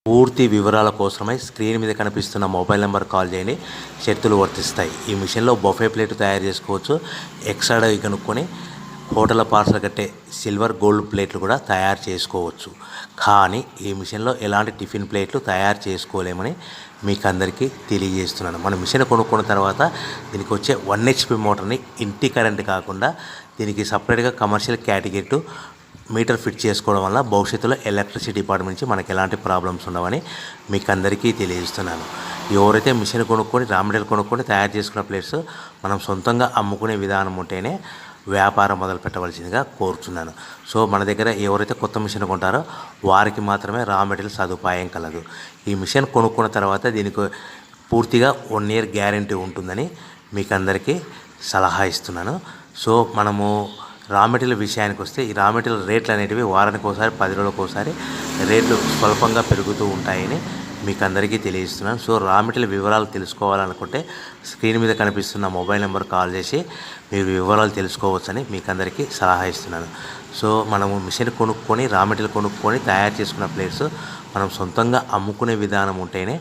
పూర్తి వివరాల కోసమై స్క్రీన్ మీద కనిపిస్తున్న మొబైల్ నెంబర్ కాల్ చేయండి. షరతులు వర్తిస్తాయి. ఈ మిషన్లో బొఫే ప్లేట్ తయారు చేసుకోవచ్చు. ఎక్స్ట్రా డై కనుక్కొని హోటల్ పార్సల్ కట్టే సిల్వర్ గోల్డ్ ప్లేట్లు కూడా తయారు చేసుకోవచ్చు. కానీ ఈ మిషన్లో ఎలాంటి టిఫిన్ ప్లేట్లు తయారు చేసుకోలేమని మీకు అందరికీ తెలియజేస్తున్నాను. మన మిషన్ కొనుక్కున్న తర్వాత దీనికి వచ్చే 1 HP మోటార్ని ఇంటి కరెంట్ కాకుండా దీనికి సపరేట్గా కమర్షియల్ కేటగిరీ మీటర్ ఫిట్ చేసుకోవడం వల్ల భవిష్యత్తులో ఎలక్ట్రిసిటీ డిపార్ట్మెంట్ నుంచి మనకి ఎలాంటి ప్రాబ్లమ్స్ ఉండవని మీకు అందరికీ తెలియజేస్తున్నాను. ఎవరైతే మిషన్ కొనుక్కొని రా మెటీరియల్ కొనుక్కొని తయారు చేసుకున్న ప్లేట్స్ మనం సొంతంగా అమ్ముకునే విధానం ఉంటేనే వ్యాపారం మొదలు పెట్టవలసిందిగా కోరుతున్నాను. సో మన దగ్గర ఎవరైతే కొత్త మిషన్ కొంటారో వారికి మాత్రమే రా మెటీరియల్ సదుపాయం కలదు. ఈ మిషన్ కొనుక్కున్న తర్వాత దీనికి పూర్తిగా 1 year గ్యారంటీ ఉంటుందని మీకు అందరికీ సలహా ఇస్తున్నాను. సో మనము రా మెటీరియల్ విషయానికి వస్తే ఈ రా మెటీరియల్ రేట్లు అనేటివి వారానికి ఒకసారి 10 రోజులకు ఒకసారి రేట్లు స్వల్పంగా పెరుగుతూ ఉంటాయని మీకు అందరికీ తెలియజేస్తున్నాను. సో రా మెటీరియల్ వివరాలు తెలుసుకోవాలనుకుంటే స్క్రీన్ మీద కనిపిస్తున్న మొబైల్ నెంబర్ కాల్ చేసి మీరు వివరాలు తెలుసుకోవచ్చని మీకు అందరికీ సలహా ఇస్తున్నాను. సో మనము మిషన్ కొనుక్కొని రా మెటీరియల్ కొనుక్కొని తయారు చేసుకున్న ప్లేట్స్ మనం సొంతంగా అమ్ముకునే విధానం ఉంటేనే